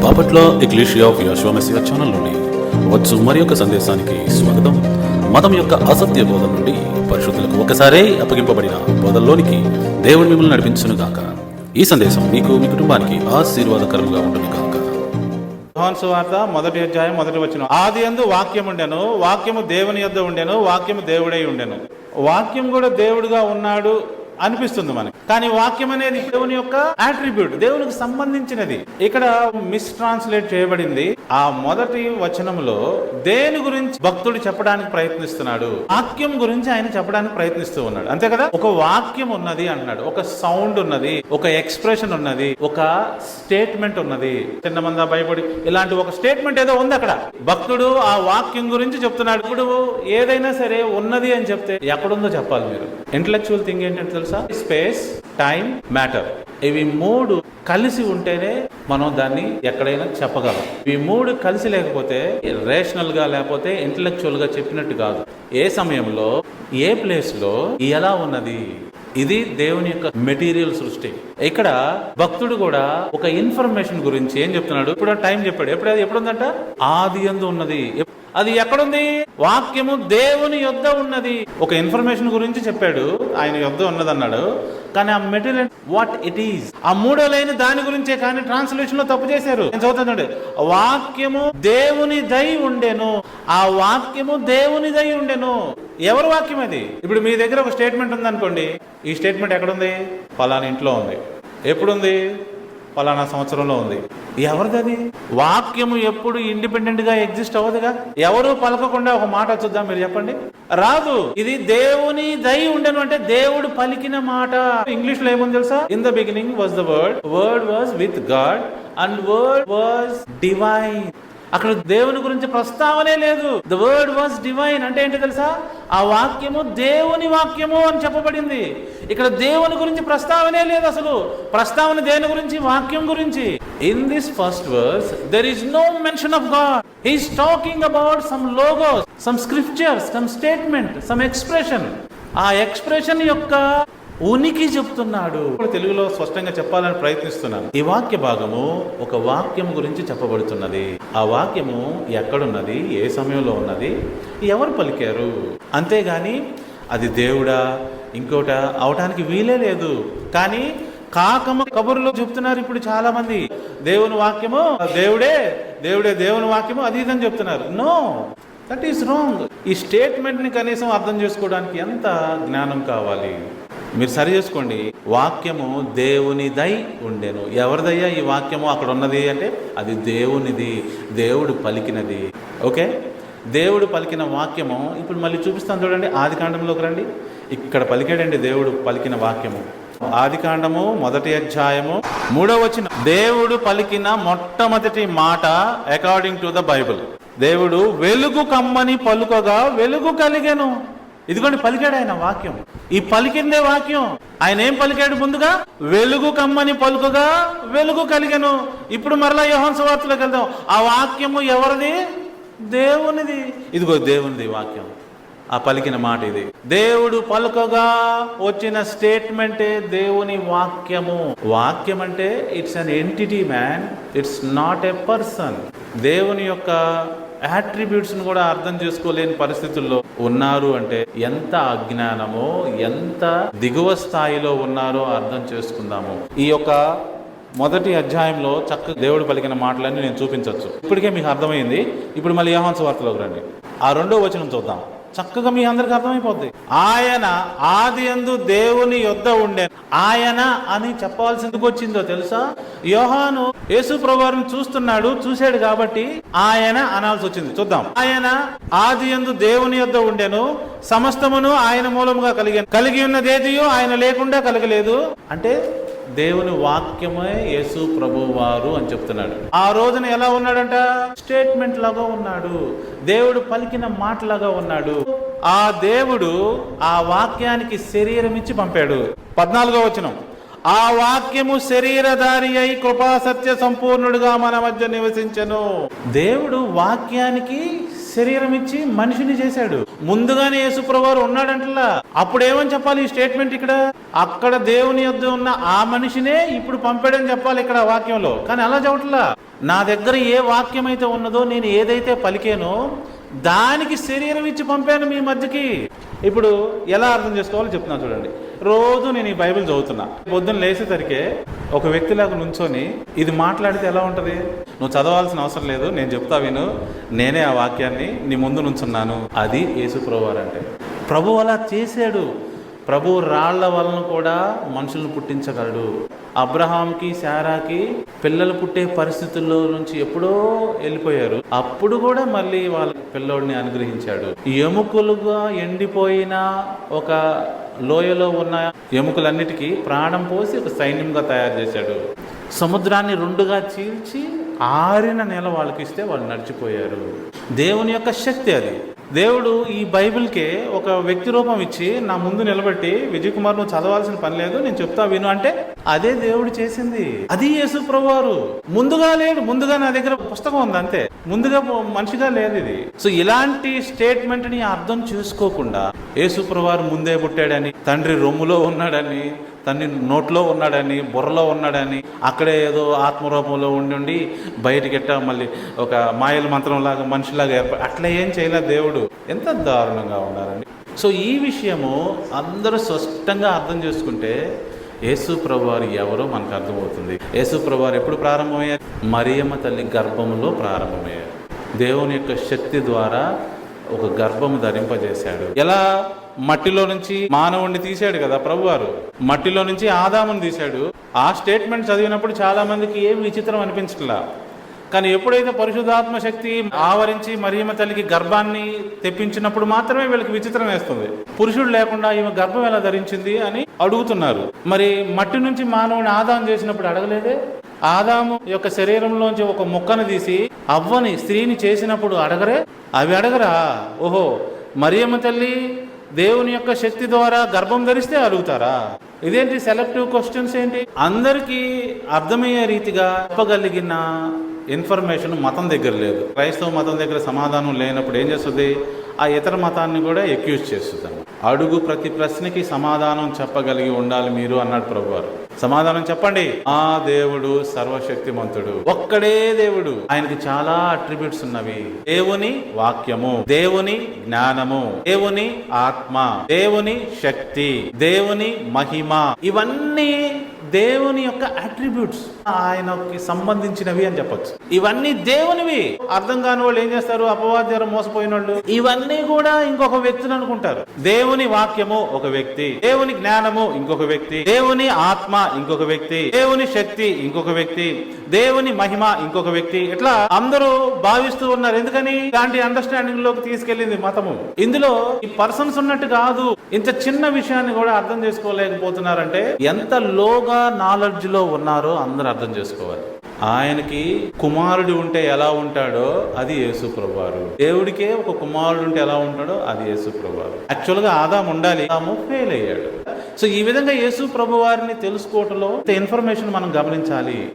Bapatla ecclesia of Jehovah Messiah channel నుండి వచ్చు మరి యొక్క సందేశానికి స్వాగతం. మతం యొక్క అసత్య బోధన నుండి పరిశుద్ధులకు ఒకసారే అప్పగింపబడిన బోధల్లోనికి దేవుడు మిమ్మల్ని నడిపించును గాక. ఈ సందేశం మీకు మీ కుటుంబానికి ఆశీర్వాదకరంగా ఉంటుంది గాక. యోహాను సువార్త 1వ అధ్యాయం 1వ వచనం. ఆదియందు వాక్యం ఉండెను, వాక్యము దేవుని యొద్ద ఉండెను, వాక్యము దేవుడై ఉండెను. వాక్యం కూడా దేవుడుగా ఉన్నాడు అనిపిస్తుంది మనకి, కానీ వాక్యం అనేది దేవుని యొక్క అట్రిబ్యూట్, దేవునికి సంబంధించినది. ఇక్కడ మిస్ ట్రాన్స్లేట్ చేయబడింది. ఆ మొదటి వచనంలో దేని గురించి భక్తుడు చెప్పడానికి ప్రయత్నిస్తున్నాడు? వాక్యం గురించి ఆయన చెప్పడానికి ప్రయత్నిస్తూ ఉన్నాడు, అంతే కదా. ఒక వాక్యం ఉన్నది అంటున్నాడు, ఒక సౌండ్ ఉన్నది, ఒక ఎక్స్ప్రెషన్ ఉన్నది, ఒక స్టేట్మెంట్ ఉన్నది. చిన్న మంద భయపడి ఇలాంటి ఒక స్టేట్మెంట్ ఏదో ఉంది అక్కడ. భక్తుడు ఆ వాక్యం గురించి చెప్తున్నాడు. ఇప్పుడు ఏదైనా సరే ఉన్నది అని చెప్తే ఎక్కడుందో చెప్పాలి మీరు. ఇంటలెక్చువల్ థింగ్ ఏంటంటే తెలుసా? Space, time, matter. ఇవి మూడు కలిసి ఉంటేనే మనం దాన్ని ఎక్కడైనా చెప్పగలం. ఇవి మూడు కలిసి లేకపోతే రేషనల్ గా లేకపోతే ఇంటలెక్చువల్ గా చెప్పినట్టు కాదు. ఏ సమయంలో ఏ ప్లేస్ లో ఎలా ఉన్నది, ఇది దేవుని యొక్క మెటీరియల్ సృష్టి. ఇక్కడ భక్తుడు కూడా ఒక ఇన్ఫర్మేషన్ గురించి ఏం చెప్తున్నాడు? ఇప్పుడు టైం చెప్పాడు. ఎప్పుడుందంట? ఆదియందు ఉన్నది. అది ఎక్కడుంది? వాక్యము దేవుని యొద్ద ఉన్నది. ఒక ఇన్ఫర్మేషన్ గురించి చెప్పాడు, ఆయన యొద్ద ఉన్నది అన్నాడు, కానీ ఆ మెటీరియల్ వాట్ ఇట్ ఈస్, ఆ మూడో లైన్ దాని గురించే, కానీ ట్రాన్స్లేషన్ లో తప్పు చేశారు. నేను చదువుతాను. వాక్యము దేవుని దై ఉండెను, ఆ వాక్యము దేవుని దై ఉండెను. ఎవరు వాక్యం అది? ఇప్పుడు మీ దగ్గర ఒక స్టేట్మెంట్ ఉంది అనుకోండి, ఈ స్టేట్మెంట్ ఎక్కడుంది? ఫలానా ఇంట్లో ఉంది. ఎప్పుడుంది? ఫలానా సంవత్సరంలో ఉంది. ఎవరిది అది? వాక్యము ఎప్పుడు ఇండిపెండెంట్ గా ఎగ్జిస్ట్ అవ్వదుగా. ఎవరు పలకకుండా ఒక మాట చూద్దాం, మీరు చెప్పండి. రాదు. ఇది దేవుని దై ఉండెను అంటే దేవుడు పలికిన మాట. ఇంగ్లీష్ లో ఏముంది తెలుసా? In the beginning was the word, word was with God and word was divine. అక్కడ దేవుని గురించి ప్రస్తావనే లేదు. ద వర్డ్ వాజ్ డివైన్ అంటే ఏంటో తెలుసా? ఆ వాక్యము దేవుని వాక్యము అని చెప్పబడింది. ఇక్కడ దేవుని గురించి ప్రస్తావనే లేదు. అసలు ప్రస్తావన దేని గురించి? వాక్యం గురించి. In this first verse there is no mention of God. He is talking about some logos, some scriptures, some statement, some expression. ఆ ఎక్స్ప్రెషన్ యొక్క ఉనికి చెప్తున్నాడు. తెలుగులో స్పష్టంగా చెప్పాలని ప్రయత్నిస్తున్నాను. ఈ వాక్య భాగము ఒక వాక్యం గురించి చెప్పబడుతున్నది. ఆ వాక్యము ఎక్కడున్నది, ఏ సమయంలో ఉన్నది, ఎవరు పలికారు, అంతేగాని అది దేవుడా ఇంకోట అవటానికి వీలే లేదు. కానీ కాకమ్మ కబుర్లో చెప్తున్నారు ఇప్పుడు చాలా మంది. దేవుని వాక్యము దేవుడే, దేవుడే దేవుని వాక్యము అది ఇదని చెప్తున్నారు. No, that is wrong. ఈ స్టేట్మెంట్ ని కనీసం అర్థం చేసుకోవడానికి ఎంత జ్ఞానం కావాలి? మీరు సరి చేసుకోండి. వాక్యము దేవునిదై ఉండెను. ఎవరిదయ్యా ఈ వాక్యము అక్కడ ఉన్నది అంటే? అది దేవునిది, దేవుడు పలికినది. ఓకే, దేవుడు పలికిన వాక్యము ఇప్పుడు మళ్ళీ చూపిస్తాను చూడండి. ఆది కాండంలోకి రండి. ఇక్కడ పలికాడండి దేవుడు పలికిన వాక్యము. ఆది కాండము 1వ అధ్యాయము 3వ వచనం. దేవుడు పలికిన మొట్టమొదటి మాట అకార్డింగ్ టు ద బైబిల్. దేవుడు వెలుగు కమ్మని పలుకగా వెలుగు కలిగెను. ఇదిగోండి పలికాడు ఆయన వాక్యం. ఈ పలికిందే వాక్యం. ఆయన ఏం పలికాడు? ముందుగా వెలుగు కమ్మని పలుకగా వెలుగు కలిగెను. ఇప్పుడు మరలా యోహాను సువార్తలోకి వెళ్దాం. ఆ వాక్యము ఎవరిది? దేవునిది. ఇదిగో దేవునిది వాక్యం. ఆ పలికిన మాట ఇది. దేవుడు పలుకగా వచ్చిన స్టేట్మెంటే దేవుని వాక్యము. వాక్యం అంటే it's an entity man, it's not a person. దేవుని యొక్క అట్రిబ్యూట్స్ ను కూడా అర్థం చేసుకోలేని పరిస్థితుల్లో ఉన్నారు అంటే ఎంత అజ్ఞానమో, ఎంత దిగువ స్థాయిలో ఉన్నారో అర్థం చేసుకుందాము. ఈ యొక్క 1వ అధ్యాయంలో చక్కగా దేవుడు పలికిన మాటలన్నీ నేను చూపించవచ్చు. ఇప్పటికే మీకు అర్థమైంది. ఇప్పుడు మళ్ళీ యోహాను సువార్తలోకి రండి. ఆ 2వ వచనం చూద్దాం. చక్కగా మీ అందరికి అర్థమైపోద్ది. ఆయన ఆదియందు దేవుని యొద్ద ఉండే. ఆయన అని చెప్పాల్సి ఎందుకు వచ్చిందో తెలుసా? యోహాను యేసు ప్రభువుని చూస్తున్నాడు, చూశాడు కాబట్టి ఆయన అనాల్సి వచ్చింది. చూద్దాం. ఆయన ఆదియందు దేవుని యొద్ద ఉండెను, సమస్తమును ఆయన మూలముగా కలిగి ఉన్నదేదియో ఆయన లేకుండా కలగలేదు. అంటే దేవుని వాక్యమే యేసు ప్రభువారు అని చెప్తున్నాడు. ఆ రోజున ఎలా ఉన్నాడంట? స్టేట్మెంట్ లాగా ఉన్నాడు, దేవుడు పలికిన మాటలాగా ఉన్నాడు. ఆ దేవుడు ఆ వాక్యానికి శరీరం ఇచ్చి పంపాడు. 14వ వచనం. ఆ వాక్యము శరీరధారి అయి కృపా సత్య సంపూర్ణుడుగా మన మధ్య నివసించెను. దేవుడు వాక్యానికి శరీరం ఇచ్చి మనిషిని చేశాడు. ముందుగానే యేసుప్రభువారు ఉన్నాడంటలా. అప్పుడు ఏమని చెప్పాలి ఈ స్టేట్మెంట్? ఇక్కడ అక్కడ దేవుని యొద్ద ఉన్న ఆ మనిషినే ఇప్పుడు పంపాడని చెప్పాలి ఇక్కడ వాక్యంలో. కానీ అలా చెప్పట్లా. నా దగ్గర ఏ వాక్యం అయితే ఉన్నదో, నేను ఏదైతే పలికానో దానికి శరీరం ఇచ్చి పంపాను మీ మధ్యకి. ఇప్పుడు ఎలా అర్థం చేసుకోవాలో చెప్తున్నా చూడండి. రోజు నేను ఈ బైబిల్ చదువుతున్నా. పొద్దున్న లేచేసరికే ఒక వ్యక్తిలాగా నుంచొని ఇది మాట్లాడితే ఎలా ఉంటుంది? నువ్వు చదవాల్సిన అవసరం లేదు, నేను చెప్తా విను, నేనే ఆ వాక్యాన్ని నీ ముందు నుంచున్నాను. అది యేసుప్రభువారు అంటే. ప్రభు అలా చేశాడు. ప్రభు రాళ్ల వలన కూడా మనుషులను పుట్టించగలడు. అబ్రహాంకి శారాకి పిల్లలు పుట్టే పరిస్థితుల్లో నుంచి ఎప్పుడో వెళ్ళిపోయారు. అప్పుడు కూడా మళ్ళీ వాళ్ళ పిల్లోడిని అనుగ్రహించాడు. ఎముకలుగా ఎండిపోయిన ఒక లోయలో ఉన్న ఎముకలన్నిటికీ ప్రాణం పోసి ఒక సైన్యంగా తయారు చేశాడు. సముద్రాన్ని రెండుగా చీల్చి ఆరిన నేల వాళ్ళకి ఇస్తే వాళ్ళు నడిచిపోయారు. దేవుని యొక్క శక్తి అది. దేవుడు ఈ బైబిల్కే ఒక వ్యక్తి రూపం ఇచ్చి నా ముందు నిలబెట్టి, విజయ్ కుమార్ నువ్వు చదవాల్సిన పని లేదు, నేను చెప్తా విను అంటే అదే దేవుడు చేసింది. అది యేసుప్రభువారు. ముందుగా లేడు. ముందుగా నా దగ్గర పుస్తకం ఉంది అంతే, ముందుగా మనిషిగా లేదు ఇది. సో ఇలాంటి స్టేట్మెంట్ ని అర్థం చేసుకోకుండా యేసుప్రభువారు ముందే పుట్టాడని, తండ్రి రొమ్ములో ఉన్నాడని, తండ్రి నోట్లో ఉన్నాడని, బుర్రలో ఉన్నాడని, అక్కడే ఏదో ఆత్మరూపంలో ఉండి బయటికి ఎట్టా మళ్ళీ ఒక మాయల మంత్రంలాగా మనిషిలాగా అట్లా ఏం చేయలేదు దేవుడు. ఎంత దారుణంగా ఉన్నారండి. సో ఈ విషయము అందరూ స్పష్టంగా అర్థం చేసుకుంటే యేసు ప్రభువారు ఎవరో మనకు అర్థమవుతుంది. యేసు ప్రభువారు ఎప్పుడు ప్రారంభమయ్యారు? మరియమ్మ తల్లి గర్భములో ప్రారంభమయ్యారు. దేవుని యొక్క శక్తి ద్వారా ఒక గర్భము ధరింపజేశాడు. ఎలా? మట్టిలో నుంచి మానవుడిని తీశాడు కదా ప్రభువారు. మట్టిలో నుంచి ఆదాముని తీశాడు. ఆ స్టేట్మెంట్ చదివినప్పుడు చాలా మందికి ఏం విచిత్రం అనిపించట్లా. కానీ ఎప్పుడైతే పరిశుద్ధాత్మ శక్తి ఆవరించి మరియమ్మ తల్లికి గర్భాన్ని తెప్పించినప్పుడు మాత్రమే వీళ్ళకి విచిత్రం వేస్తుంది. పురుషుడు లేకుండా ఈమె గర్భం ఎలా ధరించింది అని అడుగుతున్నారు. మరి మట్టి నుంచి మానవుని ఆదాము చేసినప్పుడు అడగలేదే? ఆదాము యొక్క శరీరంలోంచి ఒక ముక్కను తీసి అవ్వని స్త్రీని చేసినప్పుడు అడగరే? అవి అడగరా? ఓహో, మరియమ్మ తల్లి దేవుని యొక్క శక్తి ద్వారా గర్భం ధరిస్తే అడుగుతారా? ఇదేంటి సెలెక్టివ్ క్వశ్చన్స్ ఏంటి? అందరికీ అర్థమయ్యే రీతిగా చెప్పగలిగిన ఇన్ఫర్మేషన్ మతం దగ్గర లేదు. క్రైస్తవ మతం దగ్గర సమాధానం లేనప్పుడు ఏం చేస్తుంది? ఆ ఇతర మతాన్ని కూడా ఎక్యూజ్ చేస్తుంది. అడుగు ప్రతి ప్రశ్నకి సమాధానం చెప్పగలిగి ఉండాలి మీరు అన్నాడు ప్రభువారు. సమాధానం చెప్పండి. ఆ దేవుడు సర్వశక్తిమంతుడు, ఒక్కడే దేవుడు. ఆయనకి చాలా అట్రిబ్యూట్స్ ఉన్నవి. దేవుని వాక్యము, దేవుని జ్ఞానము, దేవుని ఆత్మ, దేవుని శక్తి, దేవుని మహిమ, ఇవన్నీ దేవుని యొక్క అట్రిబ్యూట్స్, ఆయనకి సంబంధించినవి అని చెప్పొచ్చు. ఇవన్నీ దేవునివి. అర్థం కాని వాళ్ళు ఏం చేస్తారు? అపవాద్యారు మోసపోయిన వాళ్ళు ఇవన్నీ కూడా ఇంకొక వ్యక్తిని అనుకుంటారు. దేవుని వాక్యము ఒక వ్యక్తి, దేవుని జ్ఞానము ఇంకొక వ్యక్తి, దేవుని ఆత్మ ఇంకొక వ్యక్తి, దేవుని శక్తి ఇంకొక వ్యక్తి, దేవుని మహిమ ఇంకొక వ్యక్తి. ఇట్లా అందరూ భావిస్తూ ఉన్నారు. ఎందుకని? ఇలాంటి అండర్స్టాండింగ్ లోకి తీసుకెళ్లింది మతము. ఇందులో ఈ పర్సన్స్ ఉన్నట్టు కాదు. ఇంత చిన్న విషయాన్ని కూడా అర్థం చేసుకోలేకపోతున్నారంటే ఎంత లోగా నాలెడ్జ్ లో ఉన్నారో అందరూ అర్థం చేసుకోవాలి. ఆయనకి కుమారుడు ఉంటే ఎలా ఉంటాడో అది యేసు ప్రభువారు. దేవుడికే ఒక కుమారుడు ఉంటే ఎలా ఉంటాడో అది యేసు ప్రభువారు. యాక్చువల్ గా ఆదాము ఉండాలి, ఆదాము ఫెయిల్ అయ్యాడు. సో ఈ విధంగా యేసు ప్రభువారిని తెలుసుకోవటంలో ఇన్ఫర్మేషన్ మనం గమనించాలి.